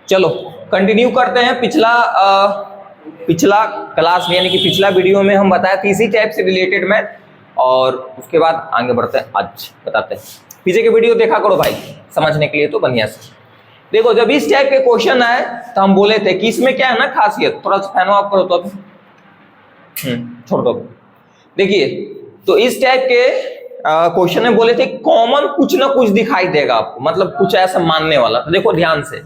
चलो कंटिन्यू करते हैं। पिछला क्लास यानी कि पिछला वीडियो में हम बताया थी इसी टाइप से रिलेटेड मैथ, और उसके बाद आगे बढ़ते हैं। आज बताते हैं, पीछे के वीडियो देखा करो भाई समझने के लिए तो बढ़िया से। देखो जब इस टाइप के क्वेश्चन आए तो हम बोले थे कि इसमें क्या है ना खासियत, थोड़ा सा फैन ऑफ करो तो अभी छोड़ दो। देखिए तो इस टाइप के क्वेश्चन में बोले थे कॉमन कुछ ना कुछ दिखाई देगा आपको, मतलब कुछ ऐसा मानने वाला। तो देखो ध्यान से,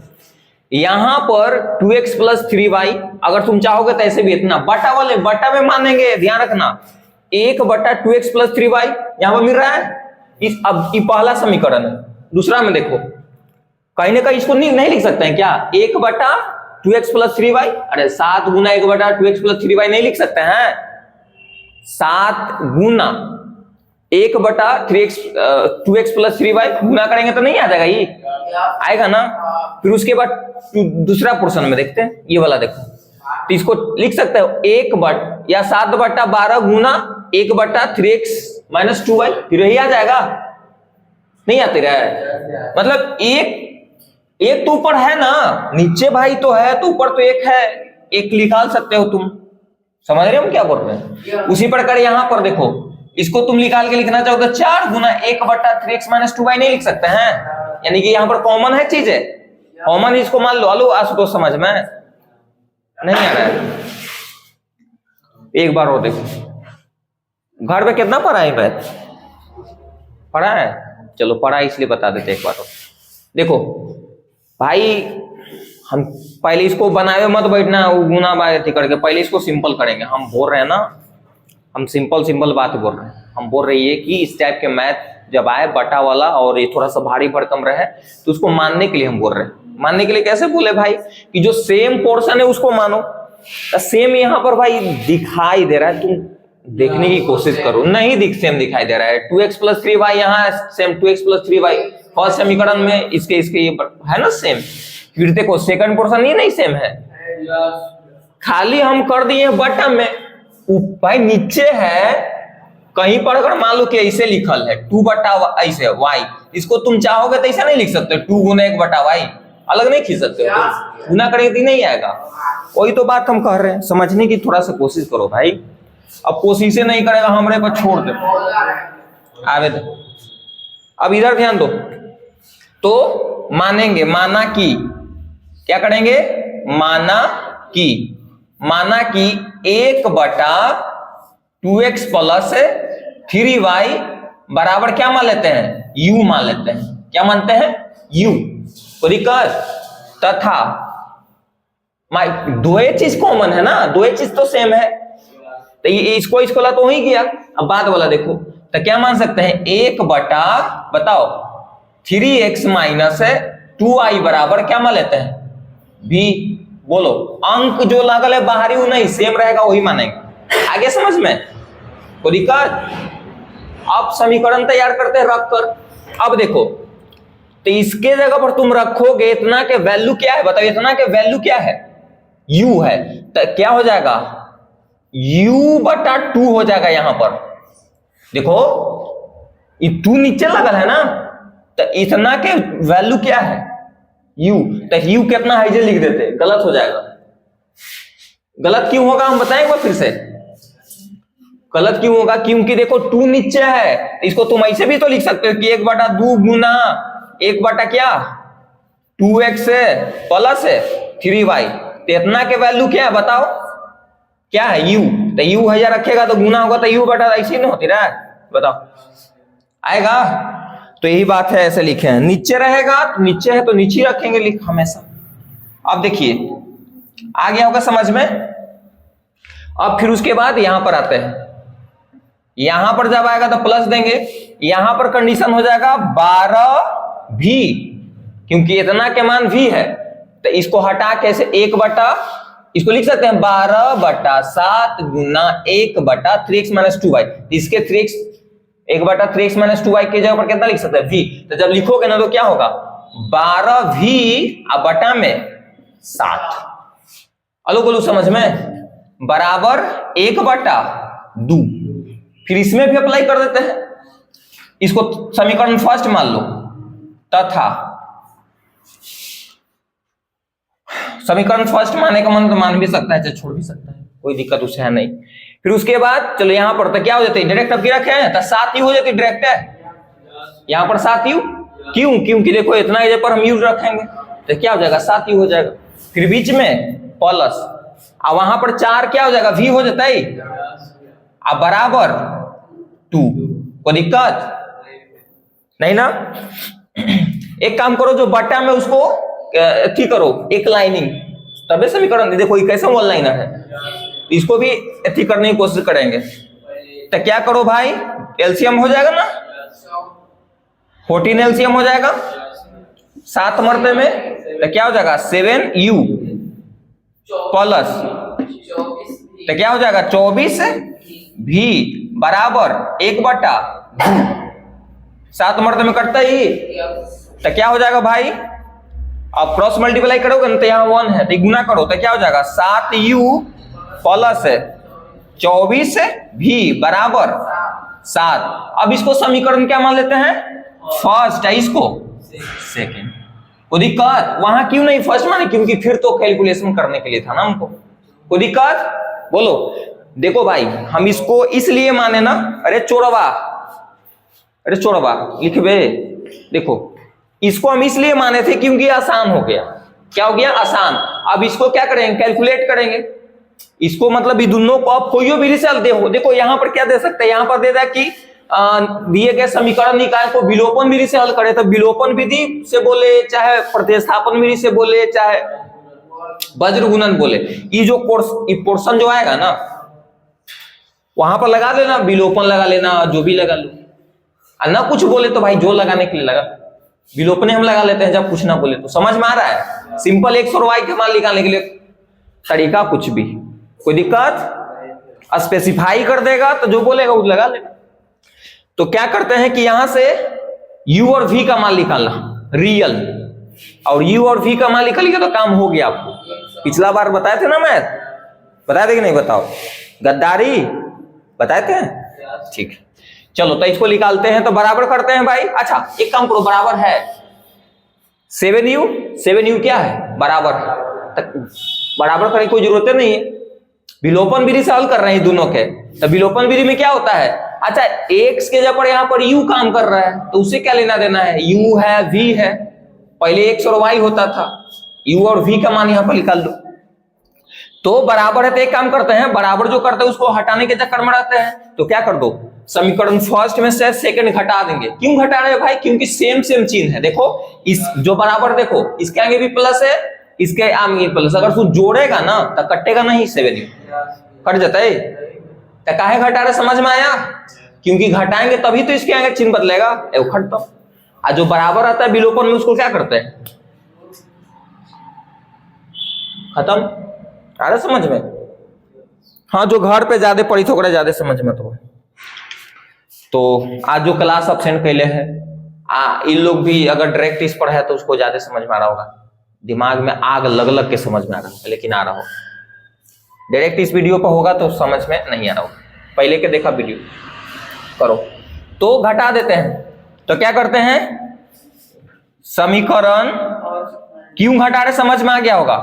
यहां पर 2x प्लस 3y, अगर तुम चाहोगे तो ऐसे भी इतना बटा वाले बटा में मानेंगे, ध्यान रखना 1 बटा 2x प्लस 3y यहां पर मिल रहा है। अब ये पहला समीकरण है। दूसरा में देखो कहीं ना कहीं इसको नहीं लिख सकते हैं क्या, 1 बटा 2x प्लस 3y, अरे 7 गुना 1 बटा 2x प्लस 3y नहीं लिख सकते हैं। 7 गुना 1 बटा 2x प्लस 3y गुना करेंगे तो नहीं आ जाएगा, ये आएगा ना। फिर उसके बाद दूसरा पोर्शन में देखते हैं, ये वाला देखो, तो इसको लिख सकते हो 1 बट या 7 बटा 12 गुना 1 बटा 3x माइनस 2y, फिर यही आ जाएगा। नहीं आते रहा, मतलब एक तो ऊपर है ना, नीचे भाई तो है तो ऊपर तो एक है, एक निकाल सकते हो तुम। समझ रहे हो हम क्या बोल रहे हैं। उसी प्रकार यहां पर देखो, इसको तुम निकाल के लिखना चाहो तो 4 गुना 1 बटा 3x माइनस 2y नहीं लिख सकते हैं, यानी कि यहां पर कॉमन है चीज है, कॉमन इसको मान लो। आलू आशुतोष समझ में नहीं आ रहा है। एक बार और देखो, घर में कितना पढ़ा है मैथ, पढ़ा है, चलो पढ़ा इसलिए बता देते एक बार और। देखो भाई हम पहले इसको बनाए मत बैठना, गुना बाय करके पहले इसको सिंपल करेंगे। हम बोल रहे हैं ना, हम सिंपल बात बोल रहे हैं। हम बोल रही है कि इस टाइप के मैथ जब आए बटा वाला और ये थोड़ा सा भारी भरकम रहे तो उसको मानने के लिए हम बोल रहे हैं। मानने के लिए कैसे बोले भाई, कि जो सेम पोर्शन है उसको मानो। तो सेम यहाँ पर भाई दिखाई दे रहा है, तुम देखने की कोशिश करो, नहीं सेम दिखाई दे रहा है। 2x प्लस 3y यहाँ same 2x plus 3y first समीकरण में इसके ये है ना सेम। फिर देखो सेकंड पोर्शन ये नहीं सेम है, खाली हम कर दिए बटा में, भाई नीचे है कहीं पर अगर मान लो कि ऐसे लिखल है 2 बटा ऐसे y, इसको तुम चाहोगे तो ऐसा नहीं लिख सकते 2 गुना 1 बटा y, अलग नहीं खींच सकते हो, गुना करेंगे तो नहीं आएगा। वही तो बात हम कह रहे हैं, समझने की थोड़ा सा कोशिश करो भाई। अब कोशिश नहीं करेगा हमरे पर छोड़ दे आवे दे। अब इधर ध्यान दो, तो मानेंगे, माना कि क्या करेंगे, माना कि 1 बटा 2x प्लस 3y बराबर क्या मान लेते हैं, u मान लेते हैं। क्या मानते हैं, u तथा दो चीज कॉमन है ना, दो चीज तो सेम है, तो ये इसको ला तो हो ही गया। अब बाद वाला देखो, तो क्या मान सकते हैं, 1 बटा बताओ 3x माइनस 2y बराबर क्या मान लेते हैं, b। बोलो अंक जो लागल है बाहरी वो नहीं सेम रहेगा, वही मानेंगे। आगे समझ में कोई दिक्कत। अब समीकरण तैयार करते हैं रख कर। अब देखो तो इसके जगह पर तुम रखोगे इतना के वैल्यू क्या है, बताओ इतना के वैल्यू क्या है, u है, तो क्या हो जाएगा, u बटा 2 हो जाएगा। यहां पर देखो ये 2 नीचे लगल है ना, तो इतना के वैल्यू क्या है, u, तो u कितना है लिख देते, गलत हो जाएगा। गलत क्यों होगा हम बताएंगे फिर से, गलत क्यों होगा, क्योंकि देखो 2 नीचे है, इसको तुम ऐसे भी तो लिख सकते हो कि 1 बटा 2 गुना 1 बटा क्या 2x प्लस 3y, तो इतना के वैल्यू क्या है बताओ, क्या है u, तो u है रखेगा तो गुना होगा, तो u बटा ऐसी नहीं होती रहा, बताओ आएगा। तो यही बात है, ऐसे लिखे हैं, नीचे रहेगा तो नीचे है तो नीचे रखेंगे लिख हमेशा। अब देखिए आ गया होगा समझ में। अब फिर उसके बाद यहां पर आते हैं, यहां पर जब आएगा तो प्लस देंगे, यहां पर कंडीशन हो जाएगा 12 भी, क्योंकि इतना के मान भी है, तो इसको हटा कैसे 1 बटा, इसको लिख सकते हैं 12 बटा 7 गुना 1 बटा 3x माइनस 2y। इसके 3x 1 बटा 3x माइनस 2y के जगह पर कितना लिख सकते हैं v, तो जब लिखोगे ना तो क्या होगा 12v बटा में 7, अलू बोलू समझ में, बराबर 1 बटा 2। फिर इसमें भी अप्लाई कर देते हैं, इसको समीकरण फर्स्ट मान लो, तथा समीकरण फर्स्ट माने का मन तो मान भी सकता है, चाहे छोड़ भी सकता है, कोई दिक्कत उससे है नहीं। फिर उसके बाद चलो यहाँ पर तो क्या हो जाती है, डायरेक्ट अब रखे हैं तो 7 यू हो जाती है डायरेक्ट है, यहाँ पर 7 यू क्यों, क्योंकि देखो इतना एज पर हम यू रखेंगे तो क्या हो जाएगा 7 यू हो जाएगा, फिर बीच में प्लस, अब वहां पर 4 क्या हो जाएगा v हो जाता है, अब बराबर 2, कोई दिक्कत नहीं ना। एक काम करो, जो बट्टा में उसको ठीक करो, एक लाइनिंग, तबे समीकरण, देखो ये कैसे वन लाइनर है, इसको भी ठीक करने की कोशिश करेंगे। तो क्या करो भाई, एलसीएम हो जाएगा ना, 14 एलसीएम हो जाएगा 7 मरते में, तो क्या हो जाएगा 7u प्लस, तो क्या हो जाएगा 24 v बराबर 1/2, 7 मरते में कटता ही, तो क्या हो जाएगा भाई, अब क्रॉस मल्टीप्लाई करोगे ना तो यहाँ 1 है तो गुना करो तो क्या हो जाएगा 7u प्लस 24v बराबर 7। अब इसको समीकरण क्या मान लेते हैं, फर्स्ट है, इसको सेकंड, कोई दिक्कत, वहां क्यों नहीं फर्स्ट माने, क्योंकि फिर तो कैलकुलेशन करने के लिए था ना हमको, कोई दिक्कत बोलो। देखो भाई हम इसको इसलिए माने ना, अरे चोरवा लिख बे, देखो इसको हम इसलिए माने थे क्योंकि आसान हो गया, क्या हो गया आसान। अब इसको क्या करेंगे, कैलकुलेट करेंगे इसको, मतलब ये दोनों को आप कोई भी रिजल्ट देखो यहाँ पर क्या दे सकते हैं, यहाँ पर दे दिया कि दिए गए समीकरण निकाय को विलोपन विधि से हल करे, तो विलोपन विधि से बोले, चाहे प्रतिस्थापन विधि से बोले, चाहे वज्र गुणन बोले, ये जो पोर्शन जो आएगा ना वहां पर लगा लेना, विलोपन लगा लेना, जो भी लगा लो, ना कुछ बोले तो भाई जो लगाने के लिए लगा, विलोपने हम लगा लेते हैं जब कुछ ना बोले तो, समझ में आ रहा है, सिंपल x और y के मान निकालने के लिए तरीका कुछ भी, कोई दिक्कत, स्पेसिफाई कर देगा तो जो बोलेगा वो लगा लेगा। तो क्या करते हैं कि यहां से u और v का मान निकालना रियल, और u और v का मान निकाल लिया तो काम हो गया। आपको पिछला बार बताए थे ना मैथ, बताए थे कि नहीं, बताओ, गद्दारी बताए थे, ठीक है चलो तो इसको निकालते हैं, तो बराबर करते हैं भाई। अच्छा एक काम करो, बराबर है 7u क्या है बराबर, बराबर करने की कोई जरूरत नहीं है, विलोपन विधि से हल कर रहे हैं दोनों के, तो विलोपन विधि में क्या होता है, अच्छा x के जगह पर यहाँ पर u काम कर रहा है तो उसे क्या लेना देना है, u है v है, पहले x और y होता था, u और v का मान यहाँ पर निकाल दो, तो बराबर है, तो एक काम करते हैं, बराबर जो करते हैं उसको हटाने के चक्कर में रहते हैं, तो क्या कर दो, समीकरण फर्स्ट में से सेकंड घटा देंगे। क्यों घटा रहे हैं भाई, क्योंकि सेम चिन्ह है, देखो इस जो बराबर, देखो इसके आगे भी प्लस है, इसके आगे प्लस, अगर तू जोड़ेगा ना तो कटेगा नहीं, 7u कट जाता है, तो काहे घटा रहे, समझ में आया, क्योंकि घटाएंगे तभी तो इसके आगे चिन्ह बदलेगा, खटता, और जो बराबर आता है विलोपन में उसको क्या करते हैं, खत्म, आ रहा समझ में। हाँ जो घर पे ज्यादा पढ़ी थोड़ा ज्यादा समझ में, तो आज जो क्लास अपसेंट कैले है इन लोग भी अगर डायरेक्ट इस पर है तो उसको ज्यादा समझ में आ रहा होगा, दिमाग में आग लग के समझ में आ रहा है, लेकिन आ रहा हो, डायरेक्ट इस वीडियो पर होगा तो समझ में नहीं आ रहा होगा, पहले के देखा वीडियो करो, तो घटा देते हैं। तो क्या करते हैं, समीकरण क्यों घटा रहे समझ में आ गया होगा,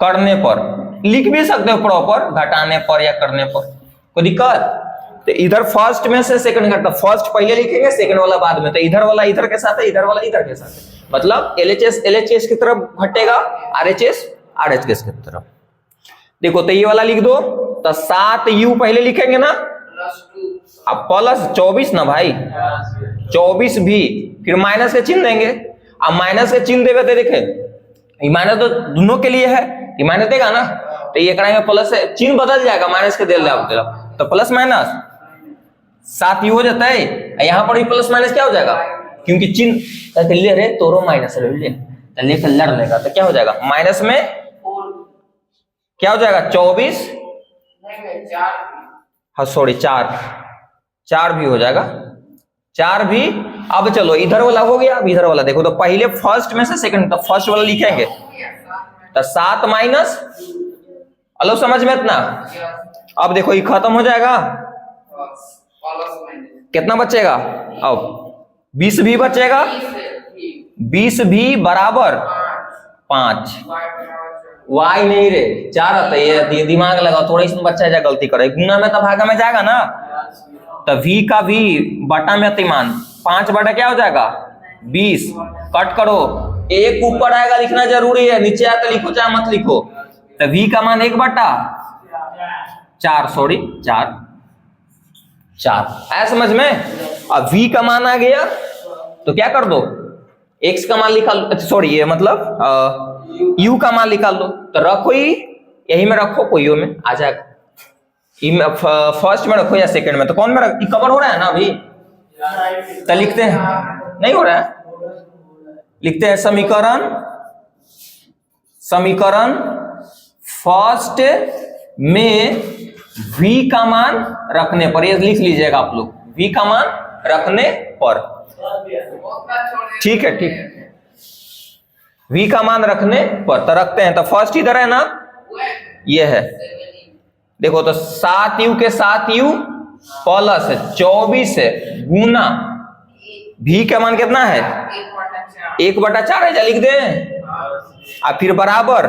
करने पर लिख भी सकते हो प्रॉपर, घटाने पर या करने पर, कोई दिक्कत। तो इधर फर्स्ट में से सेकंड घटा, फर्स्ट पहले लिखेंगे सेकंड वाला बाद में, तो इधर वाला इधर के साथ है, इधर वाला इधर के साथ है, मतलब LHS की तरफ घटेगा, RHS की तरफ। देखो तो ये वाला लिख दो, तो 7u पहले लिखेंगे ना, अब प्लस 24 ना भाई, 24 भी, फिर माइनस के चिन्ह देंगे, अब माइनस के चिन्ह देवे तो देखे माइनस तो दोनों के लिए है, ये माइनस देगा ना, तो ये करेंगे प्लस है, चिन्ह बदल जाएगा, माइनस के दे तो प्लस माइनस 7u हो जाता है, यहाँ पर भी प्लस माइनस क्या हो जाएगा, क्योंकि चिन्ह ले रहे तोरो माइनस ले कर लड़ लेगा, तो क्या हो जाएगा, माइनस में क्या हो जाएगा 24, हाँ सॉरी 4 भी हो जाएगा, 4 भी। अब चलो इधर वाला हो गया, अब इधर वाला देखो, तो पहले फर्स्ट में से सेकंड, तो फर्स्ट वाला लिखेंगे, तो 7 माइनस, अलो समझ में इतना, अब देखो ये खत्म हो जाएगा, कितना बचेगा, अब 20 भी बचेगा, 20 भी बराबर 5 y नहीं रे 4 आता है, ये दिमाग लगाओ थोड़ा, इसमें बच्चा जा गलती करे, गुना में तो भागा में जाएगा ना, तो v का v बटा में अतिमान 5 बटा क्या हो जाएगा 20, कट करो, एक ऊपर आएगा लिखना जरूरी है, नीचे आकर लिखो चाहे मत लिखो, तो v का मान 1 बटा 4, सॉरी 4 आया समझ में। अब v का मान आ गया तो क्या कर दो, x का मान निकाल, सॉरी ये मतलब u का मान निकाल दो, तो रखो ही यही में रखो, कोई में आ जाएगा, फर्स्ट में रखो या सेकंड में, तो कौन में रख, कवर हो रहा है ना अभी, तो लिखते हैं, नहीं हो रहा है, लिखते हैं समीकरण फर्स्ट में v का मान रखने पर, ये लिख लीजिएगा आप लोग, v का मान रखने पर, ठीक है ठीक है, v का मान रखने पर, तो रखते हैं, तो फर्स्ट इधर है ना, ये है, देखो तो 7u के 7u प्लस 24 है गुना v का मान कितना है 1/4 है, लिख दें, और फिर बराबर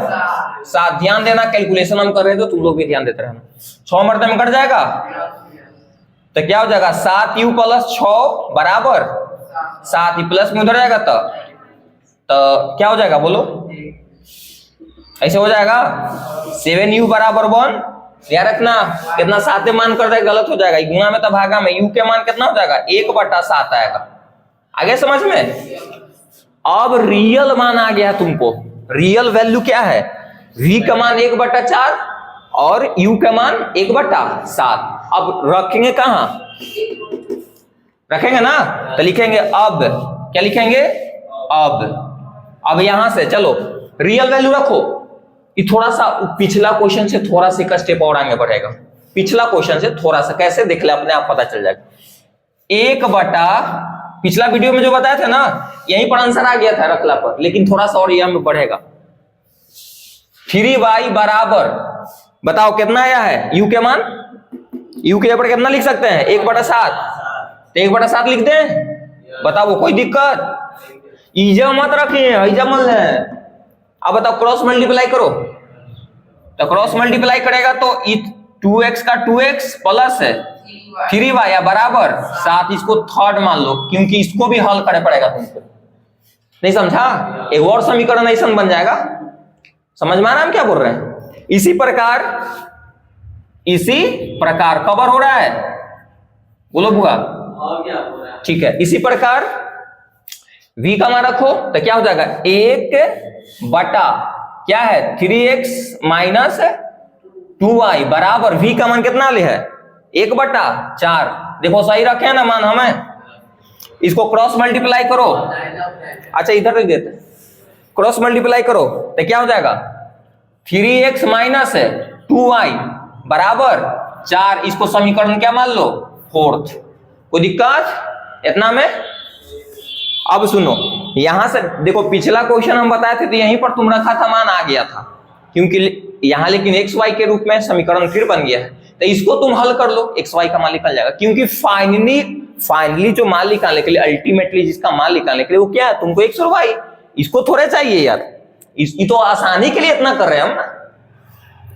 7, ध्यान देना कैलकुलेशन हम कर रहे थे तो तुम लोग भी ध्यान देते रहना, 6 मरते में कट जाएगा, तो क्या हो जाएगा 7u प्लस 6 बराबर 7, ही प्लस में उधर जाएगा, तो क्या हो जाएगा बोलो, ऐसे हो जाएगा 7u बराबर 1, याद रखना कितना 7 में मान कर दे गलत हो जाएगा, गुना में तो भागा में, u के मान कितना हो जाएगा 1/7 आएगा, आगे समझ में। अब रियल मान आ गया तुमको, रियल वैल्यू क्या है, v का मान 1/4 और u का मान 1/7, अब रखेंगे कहां, रखेंगे ना, तो लिखेंगे अब, क्या लिखेंगे अब यहां से चलो रियल वैल्यू रखो, ये थोड़ा सा पिछला क्वेश्चन से थोड़ा सा का स्टेप और आगे बढ़ेगा, पिछला क्वेश्चन से थोड़ा सा, कैसे देख ले अपने आप पता चल जाएगा, 1/, पिछला वीडियो में जो बताया था ना यहीं पर आंसर आ गया था रखला पर, लेकिन थोड़ा सा और यहां में बढ़ेगा, 3y बराबर, बताओ कितना आया है u के मान, u के ऊपर कितना लिख सकते हैं 1/7, तो 1/7 लिख दें, बताओ कोई दिक्कत, ईजा मत रखिए, ईजा मत ले, अब बताओ क्रॉस मल्टीप्लाई करो, तो क्रॉस मल्टीप्लाई करेगा तो 2x का 2x प्लस 3y बराबर 7, इसको थर्ड मान लो क्योंकि इसको भी हल करना पड़ेगा तुमको, नहीं समझा, एक और समीकरण ऐसा बन जाएगा, समझ में आ रहा हम क्या बोल रहे हैं। इसी प्रकार कवर हो रहा है, बोलो बुआ, ठीक है, इसी प्रकार v का मान रखो तो क्या हो जाएगा 1/, क्या है 3x माइनस 2y बराबर v का मान कितना ले है 1/4, देखो सही रखे हैं ना मान, हमें इसको क्रॉस मल्टीप्लाई करो, अच्छा इधर रख देते, क्रॉस मल्टीप्लाई करो तो क्या हो जाएगा 3x माइनस 2y बराबर 4, इसको समीकरण क्या मान लो 4th, कोई दिक्कत इतना में। अब सुनो यहां से देखो, पिछला क्वेश्चन हम बताए थे तो यहीं पर तुम रखा था मान आ गया था, क्योंकि यहां लेकिन xy के रूप में समीकरण फिर बन गया है, तो इसको तुम हल कर लो, xy का मान निकल जाएगा, क्योंकि फाइनली जो मान निकालने के लिए, अल्टीमेटली जिसका मान निकालने के लिए वो क्या है, तुमको x और y, इसको थोड़े चाहिए यार, इसकी तो आसानी के लिए इतना कर रहे हैं हम ना,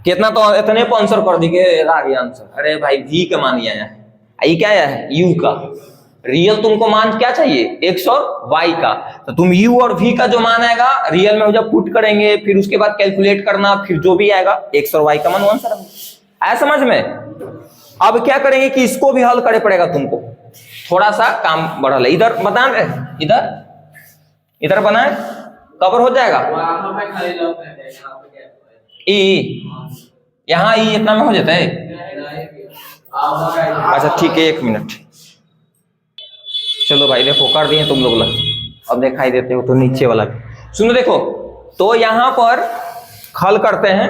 कितना तो इतने पर आंसर कर दी आ गया आंसर, अरे भाई v का मान आया है, ये क्या है u का, रियल तुमको मान क्या चाहिए x और y का, तो तुम u और v का जो मान आएगा रियल में जब पुट करेंगे, फिर उसके बाद कैलकुलेट करना, फिर जो भी आएगा x और y का मान आंसर आया समझ में। अब क्या करेंगे कि इसको भी हल करे पड़ेगा तुमको, थोड़ा सा काम बढ़ा ले, इधर बता रहे, इधर बनाए कवर हो जाएगा, यहाँ ई इतना में हो जाता है, अच्छा ठीक है 1 मिनट, चलो भाई देखो कर दिए तुम लोग, अब दिखाई देते हो तो नीचे वाला भी सुनो, देखो तो यहां पर हल करते हैं,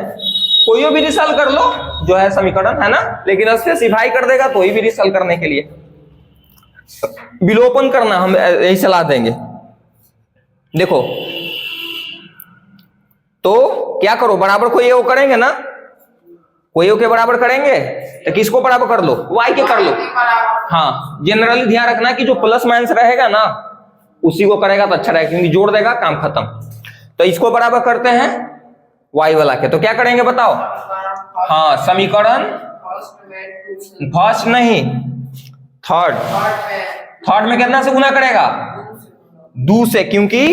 कोई भी विधि हल कर लो जो है समीकरण है ना, लेकिन स्पेसिफाई कर देगा तो ही विधि हल करने के लिए विलोपन करना हम यही सलाह देंगे। देखो तो क्या करो, बराबर कोई वो करेंगे ना, कोई के बराबर करेंगे तो किसको बराबर कर लो, y के कर लो, हाँ जनरली ध्यान रखना कि जो प्लस माइनस रहेगा ना उसी को करेगा तो अच्छा रहेगा, क्योंकि जोड़ देगा काम खत्म। तो इसको बराबर करते हैं y वाला के, तो क्या करेंगे बताओ। हाँ, समीकरण फर्स्ट नहीं थर्ड में कितना से गुना करेगा, 2 से, क्योंकि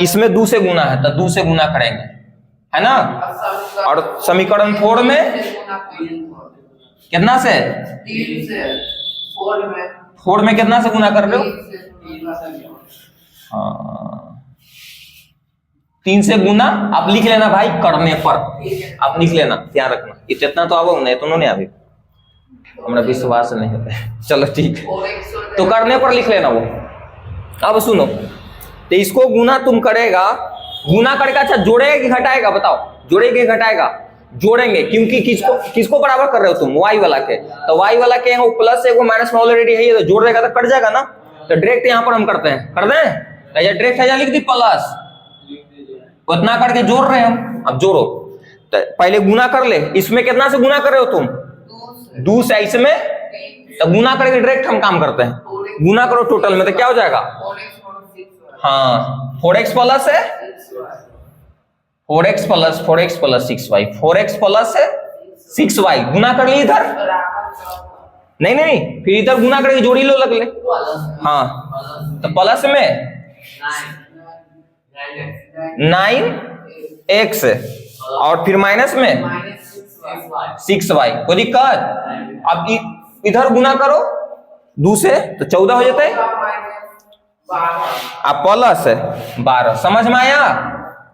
इसमें 2 से गुना है तो 2 से गुना करेंगे, है ना। और समीकरण 4 में कितना से, 4 में कितना से गुना कर रहे हो। हाँ, 3 से गुना आप लिख लेना भाई, करने पर आप लिख लेना, ध्यान रखना। इतना तो अब नहीं तो उन्होंने अभी हमारा विश्वास नहीं होता है। चलो ठीक है, तो करने पर लिख लेना वो। अब सुनो, तो इसको गुना तुम करेगा, गुना करके अच्छा जोड़ेगा कि घटाएगा बताओ, जोड़ेगा कि घटाएगा, जोड़ेंगे, क्योंकि किसको बराबर कर रहे हो तुम, y वाला के, तो y वाला के वो प्लस है वो माइनस में ऑलरेडी है, तो जोड़ देगा तो कट जाएगा ना। तो डायरेक्ट यहाँ पर हम करते हैं, कर दें, डायरेक्ट है, लिख दी प्लस, उतना करके जोड़ रहे हैं हम। अब जोड़ो, तो पहले गुना कर ले, इसमें कितना से गुना कर रहे हो तुम, 2 से, इसमें तो गुना करके डायरेक्ट हम काम करते हैं, गुना करो टोटल में तो क्या हो जाएगा। हाँ, 4x प्लस है 4x plus 6y, 4x plus है 6y, गुना कर ली इधर, नहीं फिर इधर गुना करके जोड़ी लो, लग ले। हाँ, तो प्लस में 9x और फिर माइनस में 6y, कोई दिक्कत। अब इधर गुना करो 2 से तो 14 हो जाता है, अब प्लस 12, समझ में आया।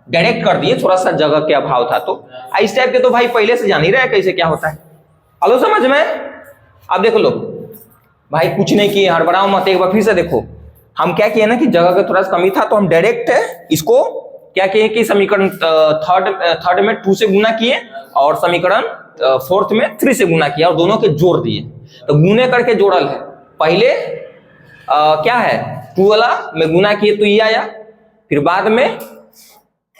डायरेक्ट कर दिए, थोड़ा सा जगह के अभाव था, तो इस टाइप के तो भाई पहले से जान ही रहे कैसे क्या होता है। हेलो, समझ में। अब देख लो भाई, कुछ नहीं किए, हड़बड़ाओ मत, एक बार फिर से देखो। हम क्या किए ना कि जगह का थोड़ा सा कमी था, तो हम डायरेक्ट इसको क्या किए कि समीकरण थर्ड में 2 से गुना किए और समीकरण 4th में 3 से गुना किया और दोनों के जोड़ दिए। तो गुने करके जोड़ल है, पहले क्या है 2 वाला में गुना किए तो ये आया, फिर बाद में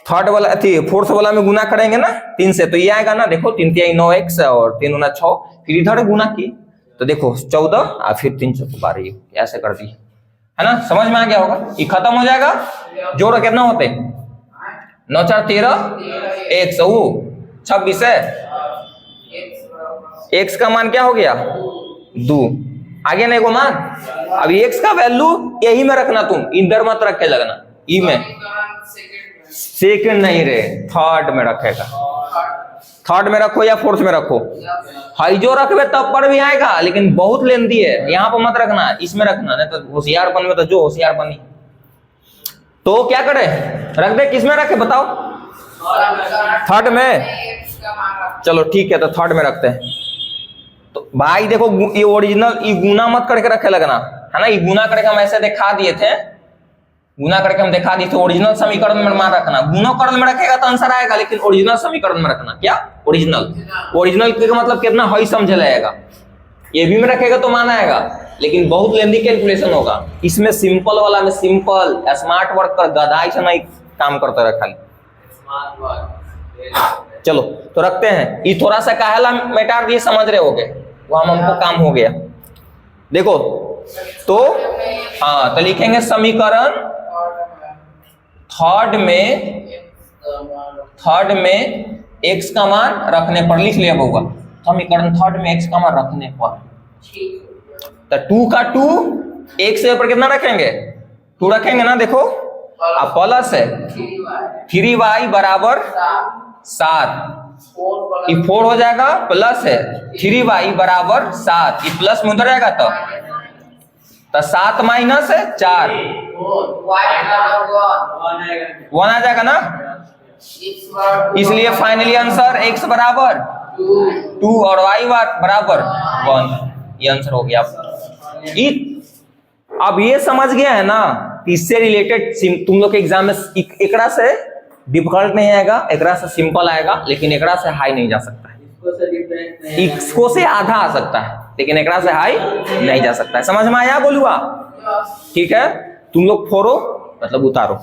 4th वाला में गुना करेंगे ना 3 से, तो ये आएगा ना। देखो 3 3 9x और 3 9 6, फिर इधर गुना किए तो देखो 14 और फिर 3 4 12, ऐसे कर दी, है ना। समझ में आ गया होगा, ये खत्म हो जाएगा। जोड़ कितना होते, 9 4 13, 26 है, x का मान क्या हो गया 2, आगे नहीं को मान। अब x का वैल्यू यही में रखना, तुम इधर मत रख के लगना, ई में, सेकंड नहीं रे, थर्ड में रखेगा, थर्ड में रखो या 4th में रखो, हाई जो रखबे तब पर भी आएगा, लेकिन बहुत लेंथी है, यहाँ पर मत रखना, इसमें रखना, नहीं तो होशियार बन में तो जो होशियार बनी। तो क्या करे, रख दे, किसमें रखे बताओ, 3rd में, चलो ठीक है, तो 3rd में रखते हैं। तो भाई देखो, ये ओरिजिनल, ये गुना मत करके रखे लगना, है ना। ये गुना करके हम ऐसे दिखा दिए थे, गुना करके हम दिखा दिए थे, ओरिजिनल समीकरण में मान रखना। गुणोकरण में रखेगा तो आंसर आएगा, लेकिन ओरिजिनल समीकरण में रखना। क्या ओरिजिनल के मतलब कितना हाई समझ लाएगा, ये भी में रखेगा तो मान आएगा, लेकिन बहुत लेंदी कैलकुलेशन होगा। इसमें सिंपल वाला में सिंपल स्मार्ट वर्क कर, गधा ऐसा नहीं काम करता रखा। चलो तो रखते हैं, ये थोड़ा सा काहेला मिटा दिए, समझ रहे होगे, वो हमको काम हो गया। देखो तो हाँ, तो लिखेंगे समीकरण थर्ड में x का मान रखने पर, लिख लिया होगा समीकरण थर्ड में x का मान रखने पर। तो 2 का 2 एक से ऊपर कितना रखेंगे, 2 रखेंगे ना। देखो अब प्लस है 3y बराबर 7, ये 4 हो जाएगा, प्लस है 3y बराबर 7, ये प्लस में उधर जाएगा तो 7 माइनस 4, 1 आ जाएगा ना। इसलिए फाइनली आंसर x बराबर 2 और y बराबर 1, ये आंसर हो गया। अब ये समझ गया है ना, इससे रिलेटेड तुम लोग के एग्जाम में एकरा से डिफिकल्ट नहीं आएगा, एकरा से सिंपल आएगा, लेकिन एकरा से हाई नहीं जा सकता है। इसको से आधा आ सकता है, लेकिन एकरा से हाई नहीं जा सकता है। समझ में आया बोलूआ? ठीक है, तुम लोग फोड़ो मतलब उतारो।